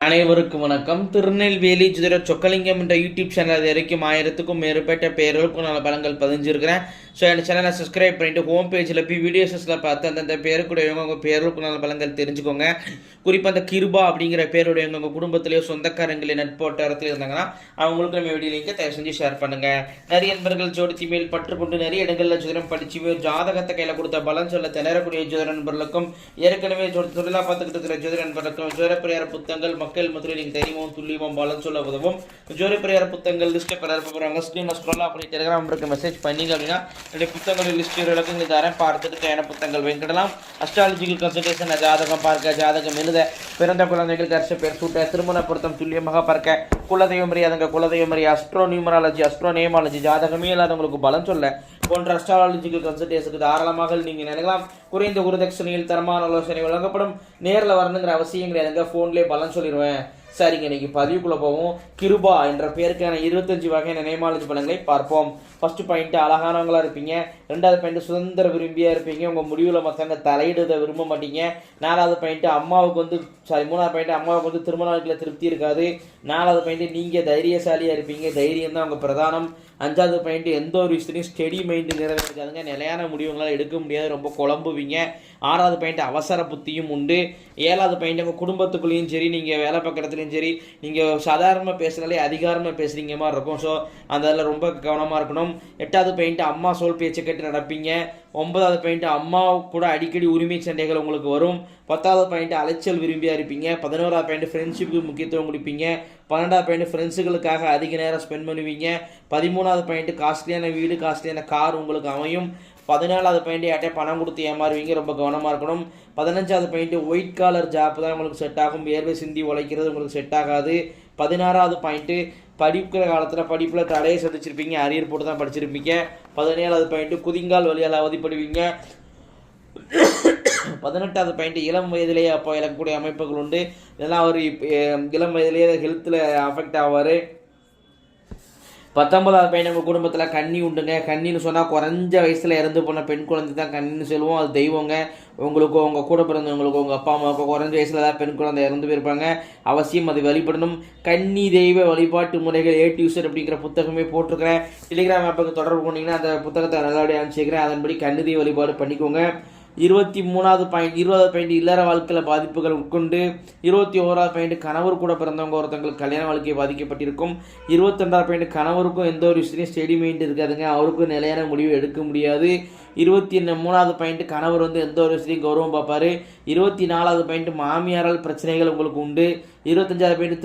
அனைவருக்கும் வணக்கம். திருநெல்வேலி ஜோதிட சொக்கலிங்கம் என்ற யூடியூப் சேனல் அது வரைக்கும் 1000க்கும் மேற்பட்ட பேர்களுக்கும் நல்ல பலங்கள் பதிஞ்சிருக்கிறேன். ஸோ என் சேனலை சப்ஸ்கிரைப் பண்ணிட்டு ஹோம் பேஜில் போய் வீடியோஸில் பார்த்து அந்தந்த பேருக்குடையவங்க உங்கள் பேருக்கும் நல்ல பலங்கள் தெரிஞ்சுக்கோங்க. குறிப்பாக அந்த கிருபா அப்படிங்கிற பேருடையவங்க உங்கள் குடும்பத்திலேயோ சொந்தக்காரங்களே நட்போட்டாரத்தில் இருந்தாங்கன்னா அவங்களுக்கு நம்ம வீடியோ லிங்கை தயவு செஞ்சு ஷேர் பண்ணுங்கள். நிறைய நண்பர்கள் ஜோடித்தி மேல் பற்றுக்கொண்டு நிறைய இடங்களில் ஜோதிடம் படிச்சு ஜாதகத்தை கையில் கொடுத்த பலன் சொல்ல திணறக்கூடிய ஜோதிட நண்பர்களுக்கும் ஏற்கனவே தொழிலாக பார்த்துக்கிட்டு இருக்கிற ஜோதிட நண்பர்களுக்கும் ஜோதிட புத்தகங்கள் மக்கள் மத்தியில் நீங்கள் தெரியுமோ துல்லியமும் பலன் சொல்ல உதவும். ஜோதிட புத்தகங்கள் லிஸ்ட்டை பெறாங்க ஸ்க்ரீனில் ஸ்க்ரோல் அப்படி டெலிகிராம் நம்பருக்கு மெசேஜ் பண்ணிங்க அப்படின்னா என்னுடைய புத்தகங்கள் லிஸ்ட் விளக்கங்கள் தரேன். பார்த்துட்டு தேவையான புத்தகங்கள் வெங்கிடலாம். அஸ்ட்ராலஜிக்கல் கன்சல்டேஷன், ஜாதகம் பார்க்க, ஜாதகம் எழுத, பிறந்த குழந்தைகள் கரிச பேர் சூட்ட, திருமண பொருத்தம் துல்லியமாக பார்க்க, குலதெய்வம் அறியாதங்க குலதெய்வம் அறிய, அஸ்ட்ரோ நியூமராலஜி, அஸ்ட்ரோ நேமாலஜி, ஜாதகமே இல்லாதவங்களுக்கு பலன் சொல்ல போன்ற அஸ்ட்ராலஜிக்கல் கன்சல்டேஷனுக்கு தாராளமாக நீங்கள் நினைக்கலாம். குறைந்த குருதட்சணையில் தரமான ஆலோசனை வழங்கப்படும். நேரில் வரணுங்கிற அவசியம் கிடையாதுங்க, ஃபோன்லேயே பலன் சொல்லிடுவேன். சரிங்க, இன்னைக்கு பதிவுக்குள்ள போவோம். கிருபா என்ற பேருக்கான 25 வகையான நேமாலஜி பலன்களை பார்ப்போம். ஃபர்ஸ்ட் பாயிண்ட் அழகானவங்களா இருப்பீங்க. ரெண்டாவது பாயிண்ட் சுதந்திர விரும்பியா இருப்பீங்க. உங்க முடிவுல மற்றவங்க தலையிடுத விரும்ப மாட்டீங்க. நாலாவது பாயிண்ட் மூணாவது பாயிண்ட் அம்மாவுக்கு திருமண வாழ்க்கையில் திருப்தி இருக்காது. நாலாவது பாயிண்ட் நீங்க தைரியசாலியா இருப்பீங்க. தைரியம் தான் உங்க பிரதானம். அஞ்சாவது பாயிண்ட் எந்த ஒரு விஷயத்தையும் ஸ்டெடி மைண்டு நிறைவேற்றாதுங்க. நிலையான முடிவுங்களால் எடுக்க முடியாது, ரொம்ப குழம்புவீங்க. ஆறாவது பாயிண்ட் அவசர புத்தியும் உண்டு. ஏழாவது பாயிண்ட் உங்கள் குடும்பத்துக்குள்ளேயும் சரி, நீங்கள் வேலை பக்கத்துலையும் சரி, நீங்கள் சாதாரணமாக பேசுனாலே அதிகாரமாக பேசுகிறீங்க மாதிரி இருக்கும். ஸோ அதில் ரொம்ப கவனமாக இருக்கணும். எட்டாவது பாயிண்ட் அம்மா சொல் பேச்சை கேட்டு நடப்பீங்க. ஒன்பதாவது பாயிண்ட் அம்மா கூட அடிக்கடி உரிமை சண்டைகள் உங்களுக்கு வரும். பத்தாவது பாயிண்ட் அலைச்சல் விரும்பியாக இருப்பீங்க. 11வது பாயிண்ட் ஃப்ரெண்ட்ஷிப்புக்கு முக்கியத்துவம் கொடுப்பீங்க. 12வது பாயிண்ட் ஃப்ரெண்ட்ஸுகளுக்காக அதிக நேரம் ஸ்பெண்ட் பண்ணுவீங்க. 13வது பாயிண்ட் காஸ்ட்லியான வீடு, காஸ்ட்லியான கார் உங்களுக்கு அமையும். 14வது பாயிண்ட் யார்ட்டே பணம் கொடுத்து ஏமாறுவீங்க, ரொம்ப கவனமாக இருக்கணும். 15வது பாயிண்ட் ஒயிட் காலர் ஜாப் தான் உங்களுக்கு செட் ஆகும். வேர்வை சிந்தி உழைக்கிறது உங்களுக்கு செட் ஆகாது. 16வது பாயிண்ட்டு படிக்கிற காலத்தில் படிப்பில் தடையை சந்திச்சிருப்பீங்க, அரியர் போட்டு தான் படிச்சிருப்பீங்க. 17வது பாயிண்ட்டு குதிங்கால் வழியால் அவதிப்படுவீங்க. 18வது பாயிண்ட் இளம் வயதிலேயே அப்போ இழக்கக்கூடிய அமைப்புகள் உண்டு. இதெல்லாம் அவர் இளம் வயதிலேயே ஹெல்த்தில் அஃபெக்ட் ஆவார். 19வது பாயிண்ட் உங்கள் குடும்பத்தில் கன்னி உண்டுங்க. கன்னின்னு சொன்னால் குறைஞ்ச வயசில் இறந்து போன பெண் குழந்தை தான் கன்னின்னு சொல்லுவோம். அது தெய்வங்க. உங்களுக்கோ உங்கள் கூட பிறந்தவங்களுக்கோ உங்கள் அப்பா அம்மாவுக்கோ குறைஞ்ச வயசில் தான் பெண் குழந்தை இறந்து போயிருப்பாங்க. அவசியம் அது வழிபடணும். கன்னி தெய்வ வழிபாட்டு முறைகள் A to Z அப்படிங்கிற புத்தகமே போட்டிருக்கிறேன். டெலிகிராம் ஆப்புக்கு தொடர்பு கொண்டீங்கன்னா அந்த புத்தகத்தை நல்லபடியாக அனுப்பிச்சிக்கிறேன். அதன்படி கன்னி தெய்வ வழிபாடு பண்ணிக்கோங்க. 20வது பாயிண்ட் இல்லற வாழ்க்கையில் பாதிப்புகள் உட்கொண்டு. 21வது பாயிண்ட் கணவர் கூட பிறந்தவங்க ஒருத்தவங்களுக்கு கல்யாண வாழ்க்கையை பாதிக்கப்பட்டிருக்கும். 22வது பாயிண்ட் கணவருக்கும் எந்த ஒரு விஷயத்தையும் ஸ்டெடி மைண்ட் இருக்காதுங்க, அவருக்கும் நிலையான முடிவு எடுக்க முடியாது. 23வது பாயிண்ட் கணவர் எந்த ஒரு விஷயத்தையும் கௌரவம் பார்ப்பாரு. 24வது பாயிண்ட் மாமியாரால் பிரச்சனைகள் உங்களுக்கு உண்டு. 25வது பாயிண்ட்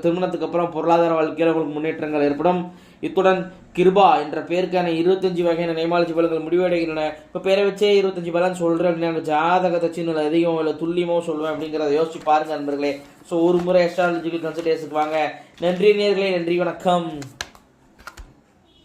திருமணத்துக்கு அப்புறம் பொருளாதார வாழ்க்கையில் உங்களுக்கு முன்னேற்றங்கள் ஏற்படும். இத்துடன் கிருபா என்ற பேருக்கான 25 வகையான நேமாலஜி பலன்கள் முடிவடைகின்றன. இப்போ பேரை வச்சே 25 பலன் சொல்கிறேன் அப்படின்னா ஜாதகத்தை சின்ன அதிகம் இல்லை துல்லியமோ சொல்லுவேன் அப்படிங்கிறத யோசிச்சு பாருங்க நண்பர்களே. ஸோ ஒரு முறை அஸ்ட்ராலஜிக்கல் கன்சல்டேஷனுக்கு வாங்க. நன்றி நேயர்களே, நன்றி, வணக்கம்.